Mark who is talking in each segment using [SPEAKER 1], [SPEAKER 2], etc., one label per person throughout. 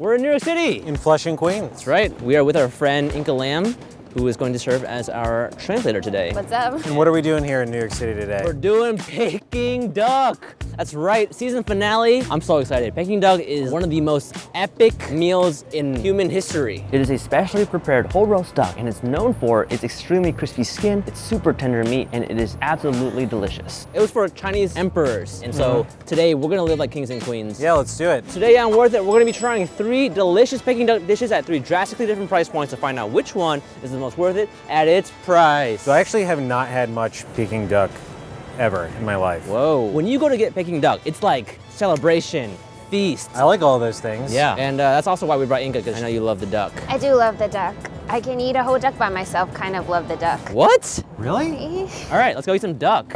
[SPEAKER 1] We're in New York City.
[SPEAKER 2] In Flushing, Queens.
[SPEAKER 1] That's right. We are with our friend Inka Lam, who is going to serve as our translator today.
[SPEAKER 3] What's up?
[SPEAKER 2] And what are we doing here in New York City today?
[SPEAKER 1] We're doing Peking duck. That's right, season finale. I'm so excited. Peking duck is one of the most epic meals in human history. It is a specially prepared whole roast duck, and it's known for its extremely crispy skin, its super tender meat, and it is absolutely delicious. It was for Chinese emperors, and so today we're gonna live like kings and queens.
[SPEAKER 2] Yeah, let's do it.
[SPEAKER 1] Today on Worth It, we're gonna be trying 3 delicious Peking duck dishes at 3 drastically different price points to find out which one is the most worth it at its price.
[SPEAKER 2] So I actually have not had much Peking duck ever in my life.
[SPEAKER 1] Whoa. When you go to get Peking duck, it's like celebration, feast.
[SPEAKER 2] I like all those things.
[SPEAKER 1] Yeah, and that's also why we brought Inka, because I know you love the duck.
[SPEAKER 3] I do love the duck. I can eat a whole duck by myself, kind of love the duck.
[SPEAKER 1] What?
[SPEAKER 2] Really?
[SPEAKER 1] All right, let's go eat some duck.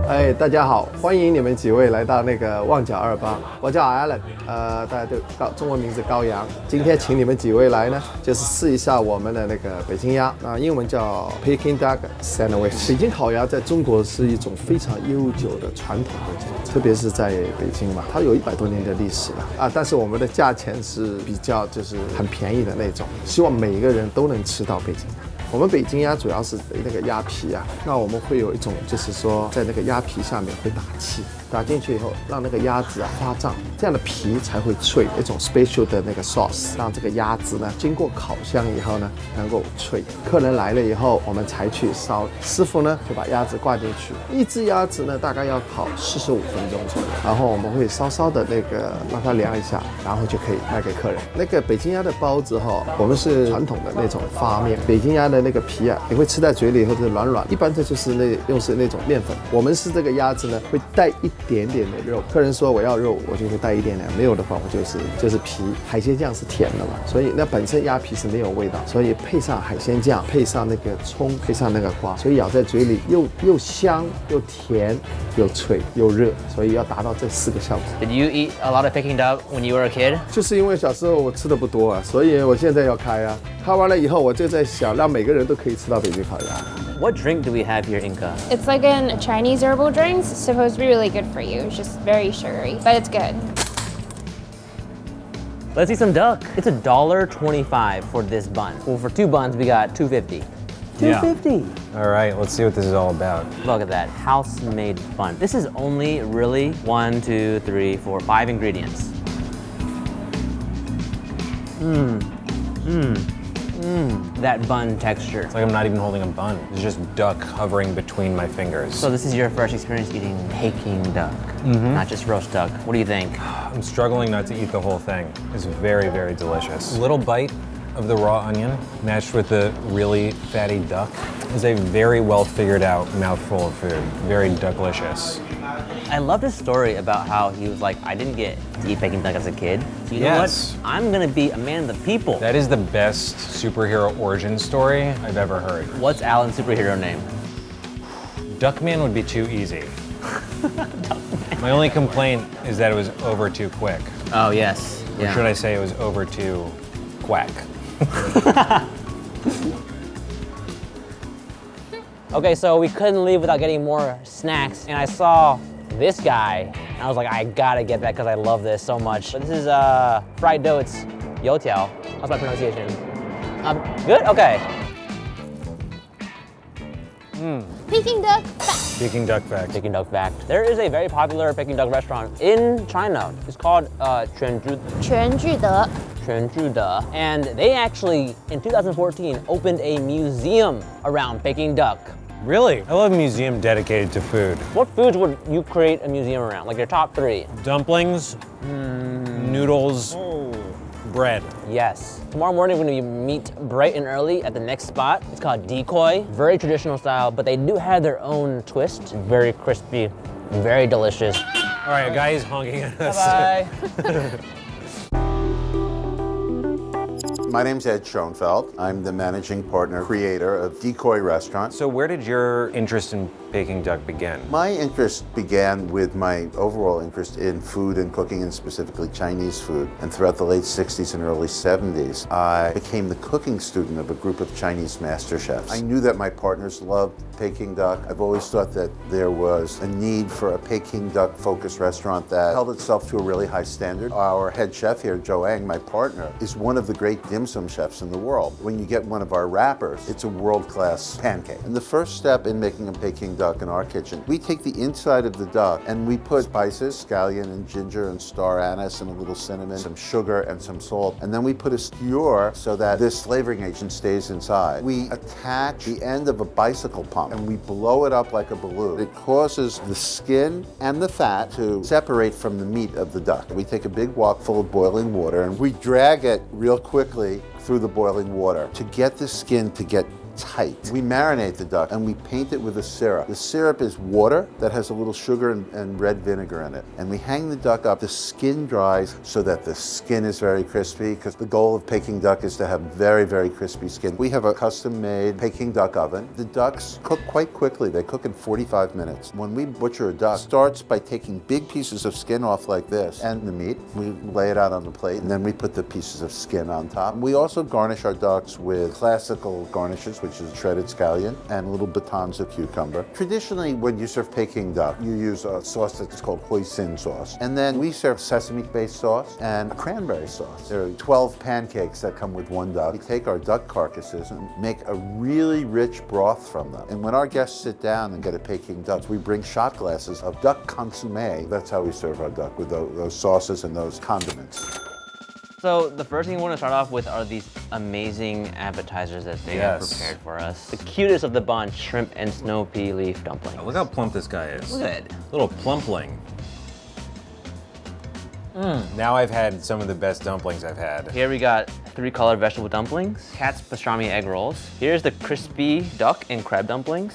[SPEAKER 4] 哎，大家好，欢迎你们几位来到那个旺角28。我叫 Alan，大家对中文名字高阳。今天请你们几位来呢，就是试一下我们的那个北京鸭，英文叫 Peking Duck Sandwich。北京烤鸭在中国是一种非常悠久的传统的，特别是在北京嘛，它有100多年的历史了但是我们的价钱是比较就是很便宜的那种，希望每一个人都能吃到北京鸭。 我们北京鸭主要是那个鸭皮那我们会有一种，就是说在那个鸭皮下面会打气，打进去以后让那个鸭子发胀，这样的皮才会脆。一种 special 的那个 sauce， 让这个鸭子呢经过烤箱以后呢能够脆。客人来了以后，我们才去烧，师傅呢就把鸭子挂进去，一只鸭子呢大概要烤45分钟左右，然后我们会稍稍的那个让它凉一下，然后就可以卖给客人。那个北京鸭的包子我们是传统的那种发面，北京鸭的那个皮你会吃在嘴里以后是软软，一般这就是用那种面粉。我们是这个鸭子呢会带一点点的肉，客人说我要肉，我就会带一点点，没有的话我就是皮。海鲜酱是甜的嘛，所以那本身鸭皮是没有味道，所以配上海鲜酱，配上那个葱，配上那个瓜，所以咬在嘴里又香又甜又脆又热，所以要达到这4个效果。
[SPEAKER 1] Did you eat a lot of Peking duck when you were a kid?
[SPEAKER 4] 就是因为小时候我吃的不多所以我现在要开开完了以后我就在想，让每个人都可以吃到北京烤鸭。
[SPEAKER 1] What drink do we have here, Inka?
[SPEAKER 3] It's like a Chinese herbal drink. It's supposed to be really good for you. It's just very sugary, but it's good.
[SPEAKER 1] Let's eat some duck. It's $1.25 for this bun. Well, for 2 buns, we got $2.50. $2.50.
[SPEAKER 2] All right, let's see what this is all about.
[SPEAKER 1] Look at that, house-made bun. This is only really 1, 2, 3, 4, 5 ingredients. That bun texture.
[SPEAKER 2] It's like I'm not even holding a bun. It's just duck hovering between my fingers.
[SPEAKER 1] So this is your first experience eating Peking duck, not just roast duck. What do you think?
[SPEAKER 2] I'm struggling not to eat the whole thing. It's very, very delicious. A little bite of the raw onion matched with the really fatty duck is a very well figured out mouthful of food. Very ducklicious.
[SPEAKER 1] I love his story about how he was like, I didn't get to eat Peking duck as a kid. So you know what? I'm gonna be a man of the people.
[SPEAKER 2] That is the best superhero origin story I've ever heard.
[SPEAKER 1] What's Alan's superhero name?
[SPEAKER 2] Duckman would be too easy. My only complaint is that it was over too quick.
[SPEAKER 1] Oh, yes.
[SPEAKER 2] Or should I say it was over too quack?
[SPEAKER 1] Okay, so we couldn't leave without getting more snacks, and I saw this guy, and I was like, I gotta get that because I love this so much. But this is fried dough, it's youtiao. How's my pronunciation? Good? Okay.
[SPEAKER 3] Peking duck fact.
[SPEAKER 2] Peking duck fact.
[SPEAKER 1] Peking duck fact. There is a very popular Peking duck restaurant in China. It's called Chen. And they actually, in 2014, opened a museum around Peking duck.
[SPEAKER 2] Really? I love a museum dedicated to food.
[SPEAKER 1] What foods would you create a museum around? Like your top 3?
[SPEAKER 2] Dumplings, noodles, bread.
[SPEAKER 1] Yes. Tomorrow morning, we're gonna meet bright and early at the next spot. It's called Decoy. Very traditional style, but they do have their own twist. Very crispy, very delicious.
[SPEAKER 2] All right, a guy is honking at us.
[SPEAKER 1] Bye-bye.
[SPEAKER 5] My name's Ed Schoenfeld. I'm the managing partner, creator of Decoy Restaurant.
[SPEAKER 2] So where did your interest in Peking duck begin?
[SPEAKER 5] My interest began with my overall interest in food and cooking, and specifically Chinese food. And throughout the late 60s and early 70s, I became the cooking student of a group of Chinese master chefs. I knew that my partners loved Peking duck. I've always thought that there was a need for a Peking duck focused restaurant that held itself to a really high standard. Our head chef here, Joang, my partner, is one of the great dim sum chefs in the world. When you get one of our wrappers, it's a world-class pancake. And the first step in making a Peking duck in our kitchen, we take the inside of the duck and we put spices, scallion and ginger and star anise and a little cinnamon, some sugar and some salt. And then we put a skewer so that this flavoring agent stays inside. We attach the end of a bicycle pump and we blow it up like a balloon. It causes the skin and the fat to separate from the meat of the duck. We take a big wok full of boiling water and we drag it real quickly through the boiling water to get the skin to get tight. We marinate the duck and we paint it with a syrup. The syrup is water that has a little sugar and red vinegar in it. And we hang the duck up. The skin dries so that the skin is very crispy, because the goal of Peking duck is to have very, very crispy skin. We have a custom-made Peking duck oven. The ducks cook quite quickly. They cook in 45 minutes. When we butcher a duck, it starts by taking big pieces of skin off like this and the meat. We lay it out on the plate and then we put the pieces of skin on top. We also garnish our ducks with classical garnishes, which is shredded scallion and little batons of cucumber. Traditionally, when you serve Peking duck, you use a sauce that's called hoisin sauce. And then we serve sesame-based sauce and a cranberry sauce. There are 12 pancakes that come with one duck. We take our duck carcasses and make a really rich broth from them. And when our guests sit down and get a Peking duck, we bring shot glasses of duck consommé. That's how we serve our duck, with those sauces and those condiments.
[SPEAKER 1] So the first thing we want to start off with are these amazing appetizers that they have prepared for us. The cutest of the bunch, shrimp and snow pea leaf dumpling.
[SPEAKER 2] Look how plump this guy is.
[SPEAKER 1] Look at it.
[SPEAKER 2] Little plumpling. Now I've had some of the best dumplings I've had.
[SPEAKER 1] Here we got 3 colored vegetable dumplings, cat's pastrami egg rolls. Here's the crispy duck and crab dumplings.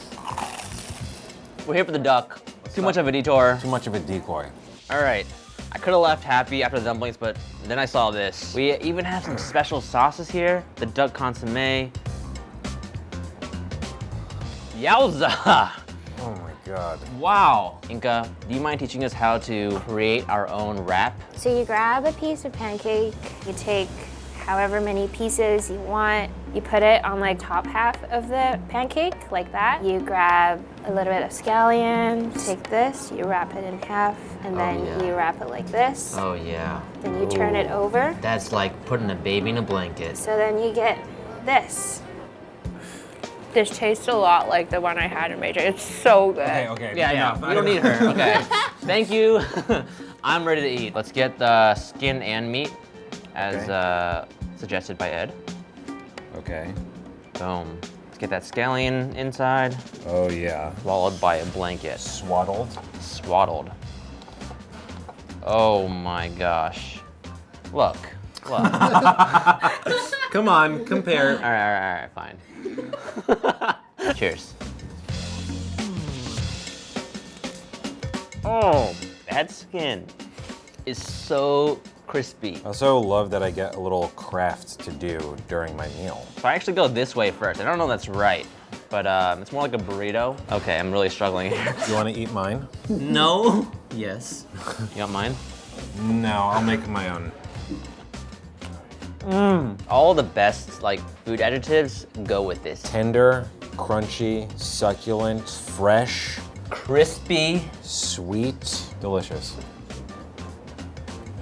[SPEAKER 1] We're here for the duck. Too much of a detour.
[SPEAKER 2] Too much of a decoy.
[SPEAKER 1] All right. I could have left happy after the dumplings, but then I saw this. We even have some special sauces here. The duck consommé. Yowza!
[SPEAKER 2] Oh my God.
[SPEAKER 1] Wow. Inka, do you mind teaching us how to create our own wrap?
[SPEAKER 3] So you grab a piece of pancake, you take however many pieces you want, you put it on like top half of the pancake, like that. You grab a little bit of scallion, take this, you wrap it in half, and then you wrap it like this.
[SPEAKER 1] Oh yeah.
[SPEAKER 3] Then you turn it over.
[SPEAKER 1] That's like putting a baby in a blanket.
[SPEAKER 3] So then you get this. This tastes a lot like the one I had in Beijing. It's so good.
[SPEAKER 2] Okay.
[SPEAKER 1] Yeah. We don't need her. Okay. Thank you. I'm ready to eat. Let's get the skin and meat as suggested by Ed.
[SPEAKER 2] Okay.
[SPEAKER 1] Boom. Let's get that scallion inside.
[SPEAKER 2] Oh yeah.
[SPEAKER 1] Swallowed by a blanket.
[SPEAKER 2] Swaddled.
[SPEAKER 1] Swaddled. Oh my gosh. Look.
[SPEAKER 2] Come on, compare.
[SPEAKER 1] All right, fine. Cheers. Oh, that skin is so crispy.
[SPEAKER 2] I also love that I get a little craft to do during my meal.
[SPEAKER 1] So I actually go this way first. I don't know if that's right, but it's more like a burrito. Okay, I'm really struggling here.
[SPEAKER 2] You want to eat mine?
[SPEAKER 1] No. Yes. You want mine?
[SPEAKER 2] No, I'll make my own.
[SPEAKER 1] All the best like food adjectives go with this.
[SPEAKER 2] Tender, crunchy, succulent, fresh,
[SPEAKER 1] Crispy.
[SPEAKER 2] sweet, delicious.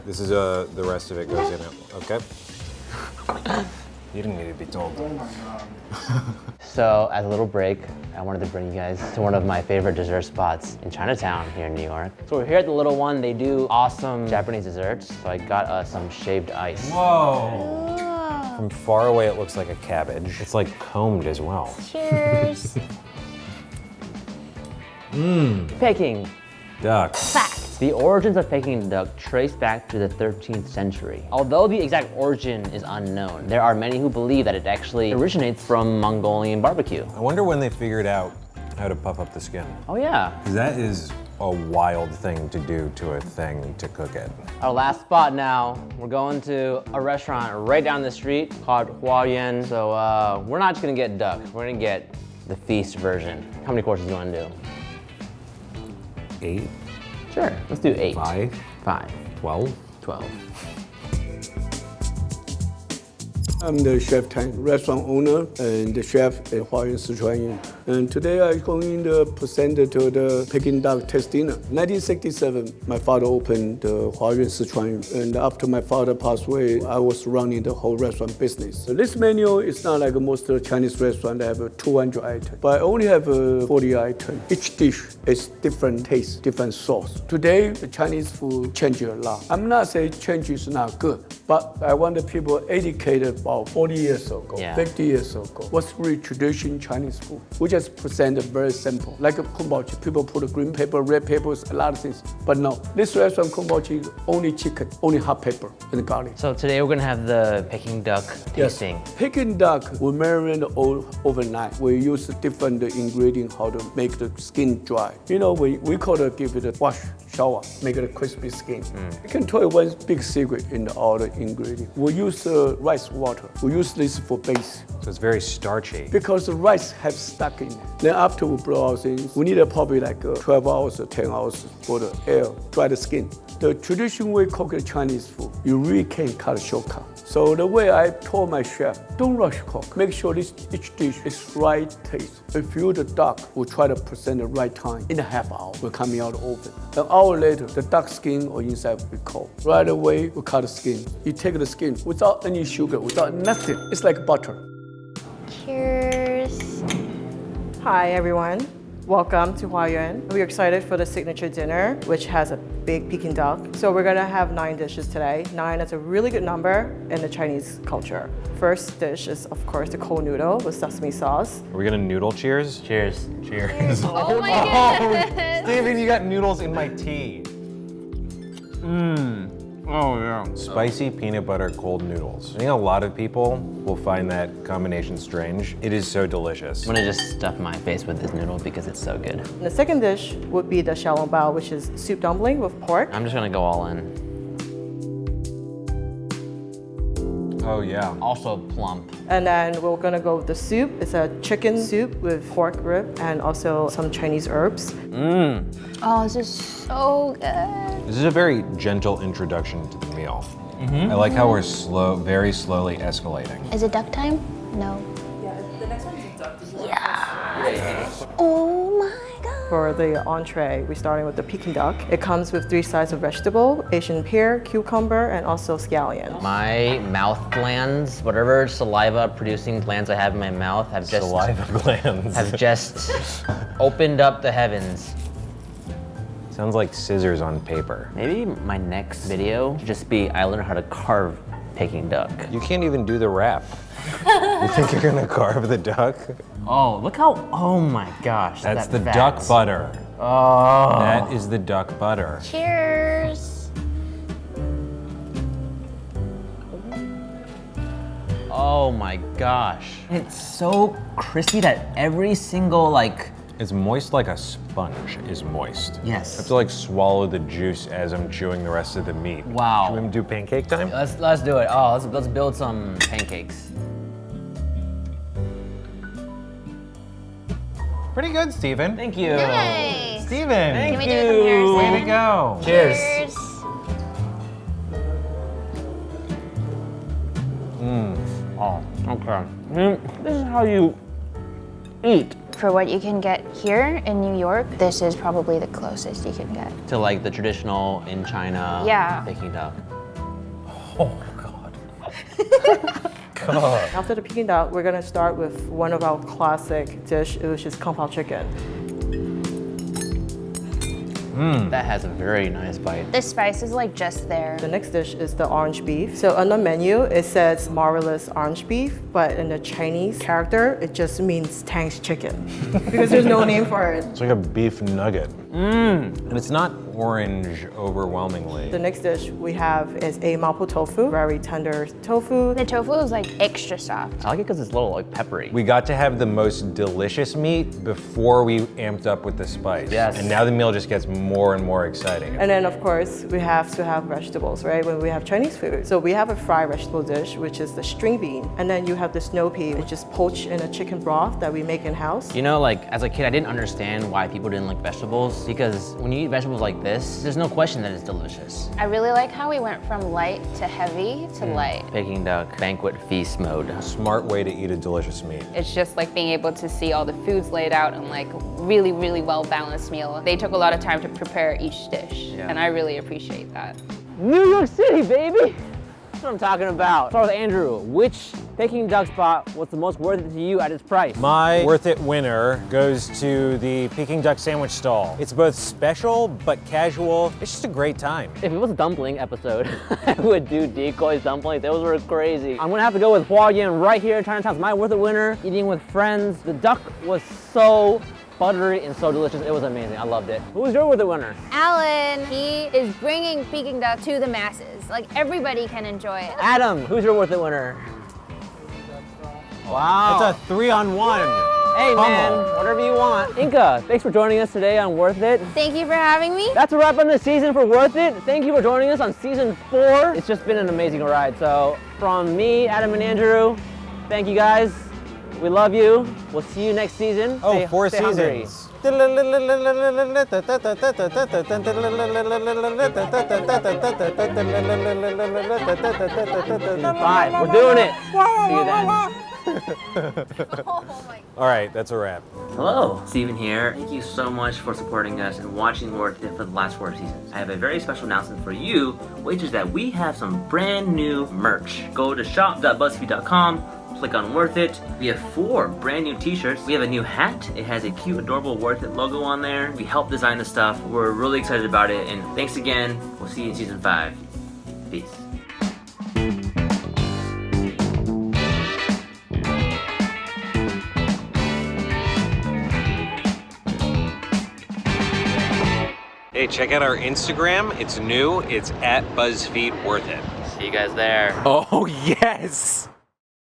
[SPEAKER 2] This is the rest of it goes in it. Okay. You didn't need to be told.
[SPEAKER 1] So as a little break, I wanted to bring you guys to one of my favorite dessert spots in Chinatown here in New York. So we're here at the Little One. They do awesome Japanese desserts. So I got us some shaved ice.
[SPEAKER 2] Whoa. From far away, it looks like a cabbage. It's like combed as well.
[SPEAKER 3] Cheers.
[SPEAKER 1] Peking
[SPEAKER 2] Duck.
[SPEAKER 3] Fact.
[SPEAKER 1] The origins of Peking duck trace back to the 13th century. Although the exact origin is unknown, there are many who believe that it actually originates from Mongolian barbecue.
[SPEAKER 2] I wonder when they figured out how to puff up the skin.
[SPEAKER 1] Oh yeah.
[SPEAKER 2] 'Cause that is a wild thing to do to a thing to cook it.
[SPEAKER 1] Our last spot now, we're going to a restaurant right down the street called Hwa Yuan. So we're not just gonna get duck, we're gonna get the feast version. How many courses do you wanna do?
[SPEAKER 2] 8?
[SPEAKER 1] Sure, let's do 8.
[SPEAKER 2] 5?
[SPEAKER 1] 5.
[SPEAKER 2] 12?
[SPEAKER 1] 12.
[SPEAKER 6] I'm the chef Tang, restaurant owner and the chef at Hwa Yuan Szechuan. And today I'm going to present to the Peking duck test dinner. 1967, my father opened the Hwa Yuan Szechuan. And after my father passed away, I was running the whole restaurant business. So this menu is not like most Chinese restaurants that have 200 items, but I only have 40 items. Each dish is different taste, different sauce. Today, the Chinese food changed a lot. I'm not saying change is not good, but I want the people educated about 40 years ago, 50 years ago. What's really traditional Chinese food? We just present it very simple. Like a kumbachi, people put a green pepper, red peppers, a lot of things. But no, this restaurant kumbachi is only chicken, only hot pepper and garlic.
[SPEAKER 1] So today we're gonna have the Peking duck tasting.
[SPEAKER 6] Yes. Peking duck, we marinate overnight. We use different ingredients how to make the skin dry. You know, we call it, give it a wash, shower, make it a crispy skin. I can tell you one big secret in all the ingredients. We use rice water. We use this for base.
[SPEAKER 2] So it's very starchy.
[SPEAKER 6] Because the rice has stuck in it. Then after we blow out things, we need probably like 12 hours or 10 hours for the air, dry the skin. The traditional way cook the Chinese food, you really can't cut a shortcut. So the way I told my chef, don't rush cook. Make sure each dish is right taste. If you the duck, we'll try to present the right time. In a half hour, we're coming out of the oven. An hour later, the duck skin or inside will be cold. Right away, we cut the skin. You take the skin without any sugar, without nothing. It's like butter.
[SPEAKER 3] Cheers.
[SPEAKER 7] Hi everyone, welcome to Hwa Yuan. We're excited for the signature dinner, which has a big Peking duck. So we're gonna have 9 dishes today. 9 is a really good number in the Chinese culture. First dish is of course the cold noodle with sesame sauce.
[SPEAKER 2] Are we gonna noodle cheers?
[SPEAKER 1] Cheers.
[SPEAKER 2] Cheers.
[SPEAKER 3] Oh my goodness.
[SPEAKER 2] Steven, you got noodles in my tea.
[SPEAKER 1] Oh yeah.
[SPEAKER 2] Spicy peanut butter cold noodles. I think a lot of people will find that combination strange. It is so delicious.
[SPEAKER 1] I'm gonna just stuff my face with this noodle because it's so good.
[SPEAKER 7] And the second dish would be the xiaolongbao, which is soup dumpling with pork.
[SPEAKER 1] I'm just gonna go all in.
[SPEAKER 2] Oh yeah.
[SPEAKER 1] Also plump.
[SPEAKER 7] And then we're gonna go with the soup. It's a chicken soup with pork rib and also some Chinese herbs.
[SPEAKER 3] Oh, this is so good.
[SPEAKER 2] This is a very gentle introduction to the meal. I like how we're very slowly escalating.
[SPEAKER 3] Is it duck time? No.
[SPEAKER 7] Yeah, the next one is duck.
[SPEAKER 3] Yeah. Oh my god.
[SPEAKER 7] For the entree, we're starting with the Peking duck. It comes with 3 sides of vegetable, Asian pear, cucumber, and also scallion.
[SPEAKER 1] My mouth glands, whatever saliva producing glands I have in my mouth have just
[SPEAKER 2] Saliva glands.
[SPEAKER 1] have just opened up the heavens.
[SPEAKER 2] Sounds like scissors on paper.
[SPEAKER 1] Maybe my next video should just be I learned how to carve Peking duck.
[SPEAKER 2] You can't even do the wrap. You think you're gonna carve the duck?
[SPEAKER 1] Oh, look how, oh my gosh.
[SPEAKER 2] That's
[SPEAKER 1] that
[SPEAKER 2] the
[SPEAKER 1] fat.
[SPEAKER 2] duck butter.
[SPEAKER 1] Oh.
[SPEAKER 2] That is the duck butter.
[SPEAKER 3] Cheers.
[SPEAKER 1] Oh my gosh. It's so crispy that every single
[SPEAKER 2] It's moist like a sponge is moist.
[SPEAKER 1] Yes.
[SPEAKER 2] I have to like swallow the juice as I'm chewing the rest of the meat.
[SPEAKER 1] Wow.
[SPEAKER 2] Should we do pancake time?
[SPEAKER 1] Let's do it. Oh, let's build some pancakes.
[SPEAKER 2] Pretty good, Steven.
[SPEAKER 1] Thank you.
[SPEAKER 3] Nice.
[SPEAKER 2] Steven.
[SPEAKER 1] Thank
[SPEAKER 3] Can we
[SPEAKER 1] you.
[SPEAKER 3] do a comparison?
[SPEAKER 2] Way to go.
[SPEAKER 1] Cheers.
[SPEAKER 3] Cheers.
[SPEAKER 1] Oh, okay. This is how you eat.
[SPEAKER 3] For what you can get here in New York, this is probably the closest you can get.
[SPEAKER 1] To like the traditional in China
[SPEAKER 3] Yeah.
[SPEAKER 1] Peking duck.
[SPEAKER 2] Oh God. God.
[SPEAKER 7] After the Peking duck, we're gonna start with one of our classic dish, which is kung pao chicken.
[SPEAKER 1] That has a very nice bite.
[SPEAKER 3] The spice is like just there.
[SPEAKER 7] The next dish is the orange beef. So on the menu, it says marvelous orange beef, but in the Chinese character, it just means Tang's chicken because there's no name for it.
[SPEAKER 2] It's like a beef nugget. And it's not orange overwhelmingly.
[SPEAKER 7] The next dish we have is a mapo tofu, very tender tofu.
[SPEAKER 3] The tofu is like extra soft.
[SPEAKER 1] I like it because it's a little like peppery.
[SPEAKER 2] We got to have the most delicious meat before we amped up with the spice.
[SPEAKER 1] Yes.
[SPEAKER 2] And now the meal just gets more and more exciting.
[SPEAKER 7] And then of course we have to have vegetables, right? When we have Chinese food. So we have a fried vegetable dish, which is the string bean. And then you have the snow pea, which is poached in a chicken broth that we make in-house.
[SPEAKER 1] You know, like as a kid, I didn't understand why people didn't like vegetables because when you eat vegetables like this, there's no question that it's delicious.
[SPEAKER 3] I really like how we went from light to heavy to light.
[SPEAKER 1] Peking duck, banquet feast mode.
[SPEAKER 2] Smart way to eat a delicious meat.
[SPEAKER 8] It's just like being able to see all the foods laid out in like really, really well-balanced meal. They took a lot of time to prepare each dish, and I really appreciate that.
[SPEAKER 1] New York City, baby! That's what I'm talking about. Start with Andrew. Which Peking duck spot was the most worth it to you at its price?
[SPEAKER 2] My worth it winner goes to the Peking duck sandwich stall. It's both special but casual. It's just a great time.
[SPEAKER 1] If it was a dumpling episode, I would do Decoy's dumplings. Those were crazy. I'm gonna have to go with Hwa Yuan right here in Chinatown. It's my worth it winner. Eating with friends. The duck was so buttery and so delicious. It was amazing. I loved it. Who was your worth it winner?
[SPEAKER 3] Alan, he is bringing Peking duck to the masses. Like everybody can enjoy it.
[SPEAKER 1] Adam, who's your worth it winner? Wow.
[SPEAKER 2] It's a 3-on-1.
[SPEAKER 1] Hey man, whatever you want. Inka, thanks for joining us today on Worth It.
[SPEAKER 3] Thank you for having me.
[SPEAKER 1] That's a wrap on the season for Worth It. Thank you for joining us on season 4. It's just been an amazing ride. So from me, Adam and Andrew, thank you guys. We love you. We'll see you next season.
[SPEAKER 2] Oh, 4
[SPEAKER 1] hungry.
[SPEAKER 2] seasons.
[SPEAKER 1] Season 5. We're doing it. See you then.
[SPEAKER 2] All right, that's a wrap.
[SPEAKER 1] Hello, Steven here. Thank you so much for supporting us and watching Worth It for the last 4 seasons. I have a very special announcement for you, which is that we have some brand new merch. Go to shop.buzzfeed.com. Click on Worth It. We have 4 brand new t-shirts. We have a new hat. It has a cute, adorable Worth It logo on there. We helped design the stuff. We're really excited about it. And thanks again. We'll see you in season 5. Peace.
[SPEAKER 2] Hey, check out our Instagram. It's new. It's at BuzzFeed Worth It.
[SPEAKER 1] See you guys there.
[SPEAKER 2] Oh, yes.